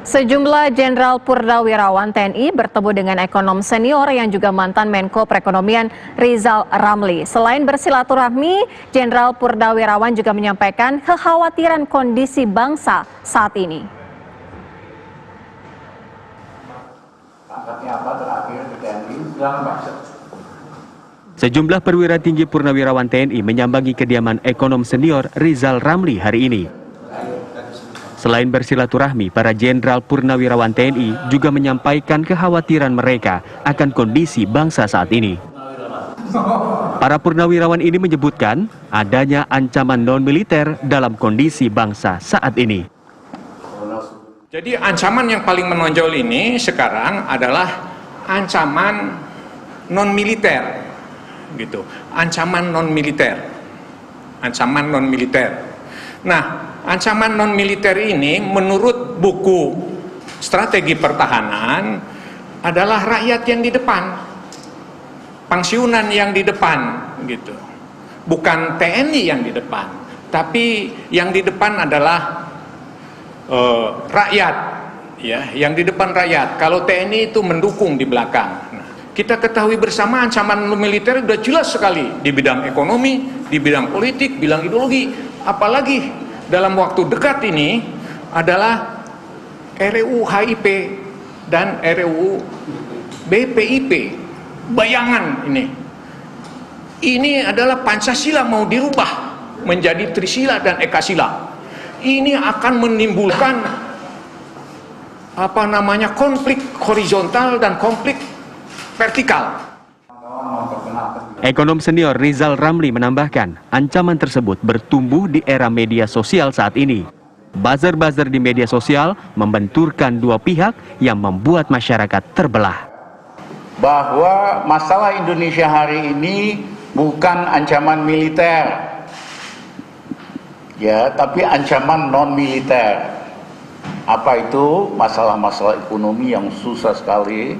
Sejumlah Jenderal Purnawirawan TNI bertemu dengan ekonom senior yang juga mantan Menko Perekonomian Rizal Ramli. Selain bersilaturahmi, Jenderal Purnawirawan juga menyampaikan kekhawatiran kondisi bangsa saat ini. Sejumlah perwira tinggi Purnawirawan TNI menyambangi kediaman ekonom senior Rizal Ramli hari ini. Selain bersilaturahmi, para Jenderal Purnawirawan TNI juga menyampaikan kekhawatiran mereka akan kondisi bangsa saat ini. Para Purnawirawan ini menyebutkan adanya ancaman non-militer dalam kondisi bangsa saat ini. Jadi ancaman yang paling menonjol ini sekarang adalah ancaman non-militer, gitu. Ancaman non-militer. Nah, ancaman non-militer ini menurut buku Strategi Pertahanan adalah rakyat yang di depan, pensiunan yang di depan, gitu. Bukan TNI yang di depan, tapi yang di depan adalah rakyat, ya, yang di depan rakyat. Kalau TNI itu mendukung di belakang. Nah, kita ketahui bersama ancaman militer sudah jelas sekali di bidang ekonomi, di bidang politik, bidang ideologi, apalagi dalam waktu dekat ini adalah RUU HIP dan RUU BPIP. Bayangan ini. Ini adalah Pancasila mau dirubah menjadi Trisila dan Ekasila. Ini akan menimbulkan konflik horizontal dan konflik vertikal. Ekonom senior Rizal Ramli menambahkan, ancaman tersebut bertumbuh di era media sosial saat ini. Buzzer-buzzer di media sosial membenturkan dua pihak yang membuat masyarakat terbelah. Bahwa masalah Indonesia hari ini bukan ancaman militer, ya, tapi ancaman non-militer. Apa itu? Masalah-masalah ekonomi yang susah sekali,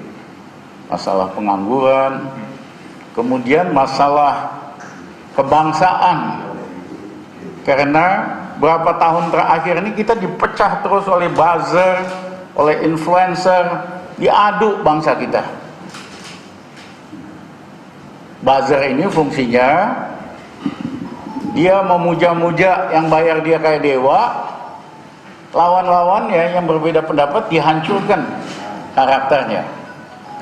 masalah pengangguran, kemudian masalah kebangsaan. Karena berapa tahun terakhir ini kita dipecah terus oleh buzzer, oleh influencer, diaduk bangsa kita. Buzzer ini fungsinya dia memuja-muja yang bayar dia kayak dewa, lawan-lawannya yang berbeda pendapat dihancurkan karakternya.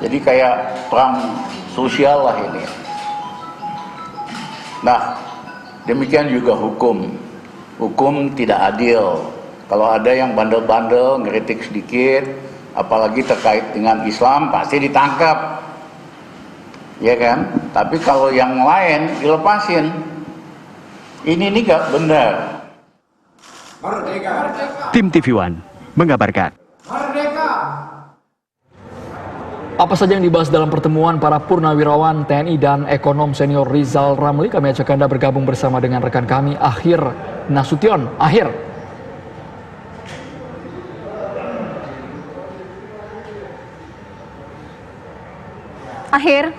Jadi kayak perang sosial lah ini. Nah, demikian juga hukum. Hukum tidak adil. Kalau ada yang bandel-bandel, ngeritik sedikit, apalagi terkait dengan Islam, pasti ditangkap. Ya kan? Tapi kalau yang lain dilepasin. Ini gak benar. Tim TV One mengabarkan. Apa saja yang dibahas dalam pertemuan para Purnawirawan TNI dan ekonom senior Rizal Ramli? Kami ajak Anda bergabung bersama dengan rekan kami Akhir Nasution. Akhir.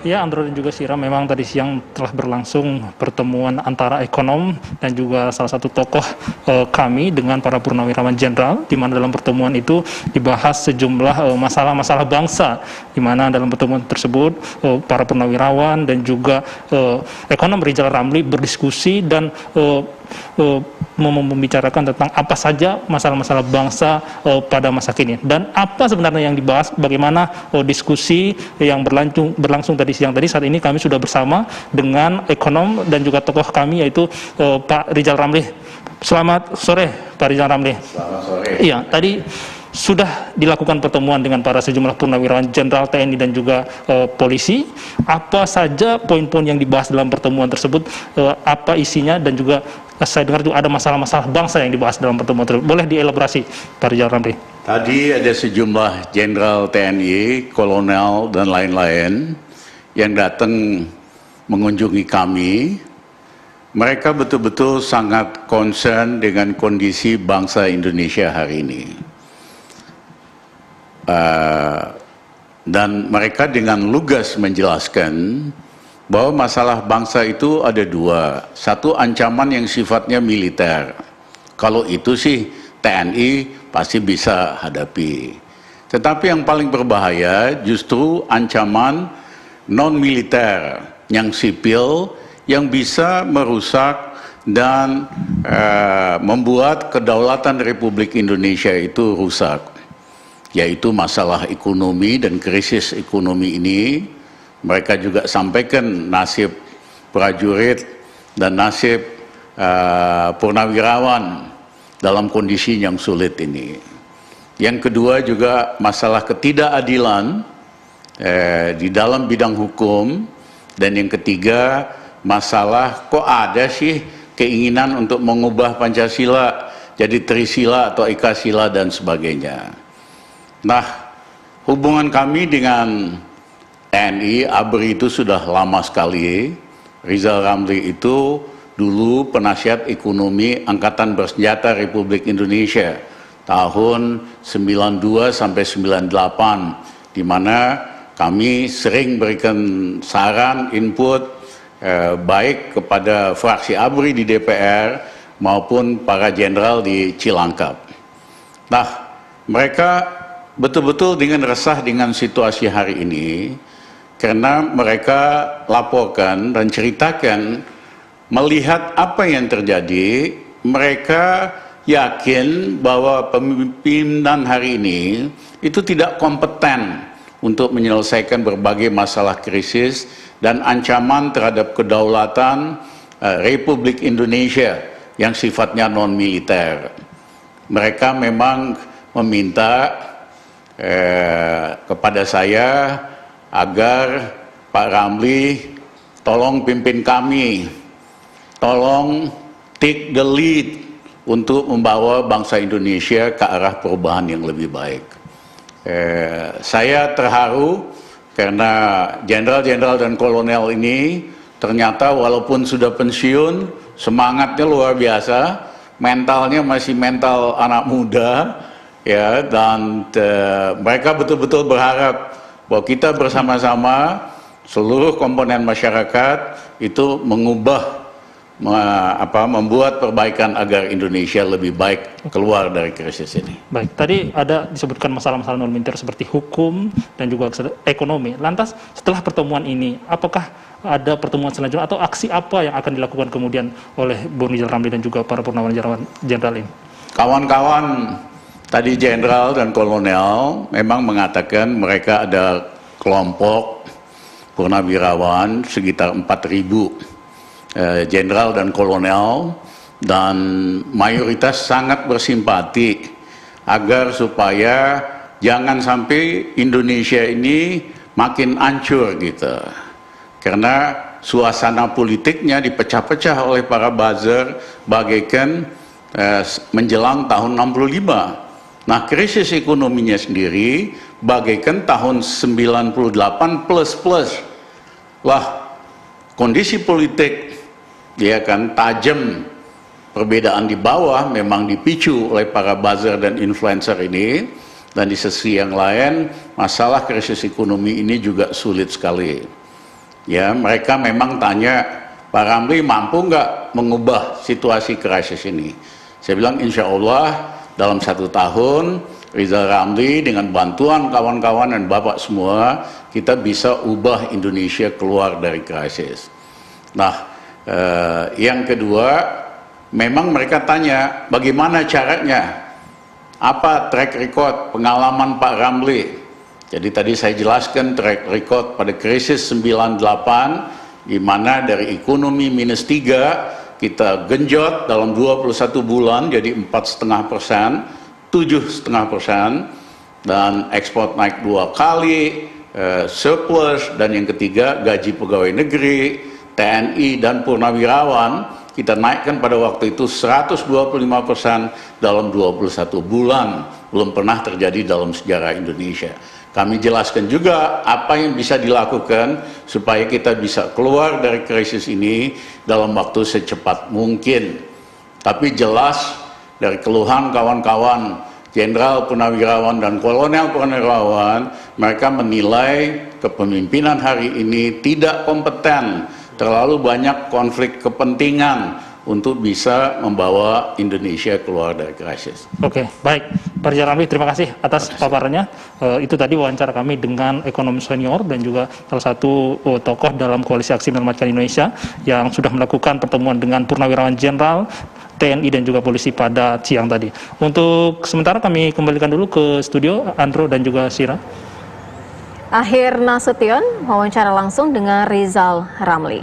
Ya, Andro dan juga Sira, memang tadi siang telah berlangsung pertemuan antara ekonom dan juga salah satu tokoh kami dengan para purnawirawan jenderal, di mana dalam pertemuan itu dibahas sejumlah masalah-masalah bangsa, di mana dalam pertemuan tersebut para purnawirawan dan juga ekonom Rizal Ramli berdiskusi dan membicarakan tentang apa saja masalah-masalah bangsa pada masa kini dan apa sebenarnya yang dibahas, bagaimana diskusi yang berlangsung tadi siang. Tadi saat ini kami sudah bersama dengan ekonom dan juga tokoh kami yaitu Pak Rizal Ramli. Selamat sore Pak Rizal Ramli. Selamat sore. Iya, tadi sudah dilakukan pertemuan dengan para sejumlah purnawirawan jenderal TNI dan juga polisi. Apa saja poin-poin yang dibahas dalam pertemuan tersebut, apa isinya, dan juga saya dengar juga ada masalah-masalah bangsa yang dibahas dalam pertemuan tersebut. Boleh dielaborasi Pak Rizal Ramli? Tadi ada sejumlah jenderal TNI, kolonel dan lain-lain yang datang mengunjungi kami. Mereka betul-betul sangat concern dengan kondisi bangsa Indonesia hari ini. Dan mereka dengan lugas menjelaskan bahwa masalah bangsa itu ada dua. Satu, ancaman yang sifatnya militer. Kalau itu sih TNI pasti bisa hadapi. Tetapi yang paling berbahaya justru ancaman non-militer yang sipil yang bisa merusak dan membuat kedaulatan Republik Indonesia itu rusak, yaitu masalah ekonomi dan krisis ekonomi ini. Mereka juga sampaikan nasib prajurit dan nasib purnawirawan dalam kondisi yang sulit ini. Yang kedua juga masalah ketidakadilan di dalam bidang hukum, dan yang ketiga masalah kok ada sih keinginan untuk mengubah Pancasila jadi Trisila atau Ekasila dan sebagainya. Nah, hubungan kami dengan TNI, ABRI itu sudah lama sekali. Rizal Ramli itu dulu penasihat ekonomi Angkatan Bersenjata Republik Indonesia tahun 92 sampai 98, di mana kami sering berikan saran, input baik kepada fraksi ABRI di DPR maupun para jenderal di Cilangkap. Nah, mereka betul-betul dengan resah dengan situasi hari ini, karena mereka laporkan dan ceritakan melihat apa yang terjadi. Mereka yakin bahwa pemimpinan hari ini itu tidak kompeten untuk menyelesaikan berbagai masalah krisis dan ancaman terhadap kedaulatan Republik Indonesia yang sifatnya non-militer. Mereka memang meminta kepada saya agar Pak Ramli tolong pimpin kami, tolong take the lead untuk membawa bangsa Indonesia ke arah perubahan yang lebih baik. Saya terharu karena jenderal-jenderal dan kolonel ini ternyata walaupun sudah pensiun, semangatnya luar biasa, mentalnya masih mental anak muda, ya, dan mereka betul-betul berharap bahwa kita bersama-sama seluruh komponen masyarakat itu membuat perbaikan agar Indonesia lebih baik keluar dari krisis ini. Baik, tadi ada disebutkan masalah-masalah non-militer seperti hukum dan juga ekonomi. Lantas setelah pertemuan ini, apakah ada pertemuan selanjutnya atau aksi apa yang akan dilakukan kemudian oleh Bung Rizal Ramli dan juga para purnawirawan jenderal ini? Kawan-kawan tadi jenderal dan kolonel memang mengatakan mereka ada kelompok purnawirawan sekitar 4.000 jenderal dan kolonel, dan mayoritas sangat bersimpati agar supaya jangan sampai Indonesia ini makin hancur gitu, karena suasana politiknya dipecah-pecah oleh para buzzer bagaikan menjelang tahun 65. Nah, krisis ekonominya sendiri bagaikan tahun 98 plus lah. Kondisi politik dia kan tajam, perbedaan di bawah memang dipicu oleh para buzzer dan influencer ini, dan di sisi yang lain masalah krisis ekonomi ini juga sulit sekali. Ya, mereka memang tanya, Pak Ramli mampu nggak mengubah situasi krisis ini? Saya bilang insya Allah dalam 1 tahun Rizal Ramli dengan bantuan kawan-kawan dan Bapak semua, kita bisa ubah Indonesia keluar dari krisis. Nah, yang kedua, memang mereka tanya bagaimana caranya, apa track record pengalaman Pak Ramli. Jadi tadi saya jelaskan track record pada krisis 98, di mana dari ekonomi -3 kita genjot dalam 21 bulan jadi 4,5%, 7,5%, dan ekspor naik 2 kali, surplus, dan yang ketiga gaji pegawai negeri, TNI dan purnawirawan kita naikkan pada waktu itu 125% dalam 21 bulan. Belum pernah terjadi dalam sejarah Indonesia. Kami jelaskan juga apa yang bisa dilakukan supaya kita bisa keluar dari krisis ini dalam waktu secepat mungkin. Tapi jelas dari keluhan kawan-kawan jenderal purnawirawan dan kolonel purnawirawan, mereka menilai kepemimpinan hari ini tidak kompeten, terlalu banyak konflik kepentingan, untuk bisa membawa Indonesia keluar dari krisis. Oke, baik. Pak Rizal Ramli, terima kasih atas paparannya. Itu tadi wawancara kami dengan ekonom senior dan juga salah satu tokoh dalam Koalisi Aksi Menyelamatkan Indonesia yang sudah melakukan pertemuan dengan Purnawirawan Jenderal TNI dan juga polisi pada siang tadi. Untuk sementara kami kembalikan dulu ke studio, Andro dan juga Sira. Akhir Nasution, wawancara langsung dengan Rizal Ramli.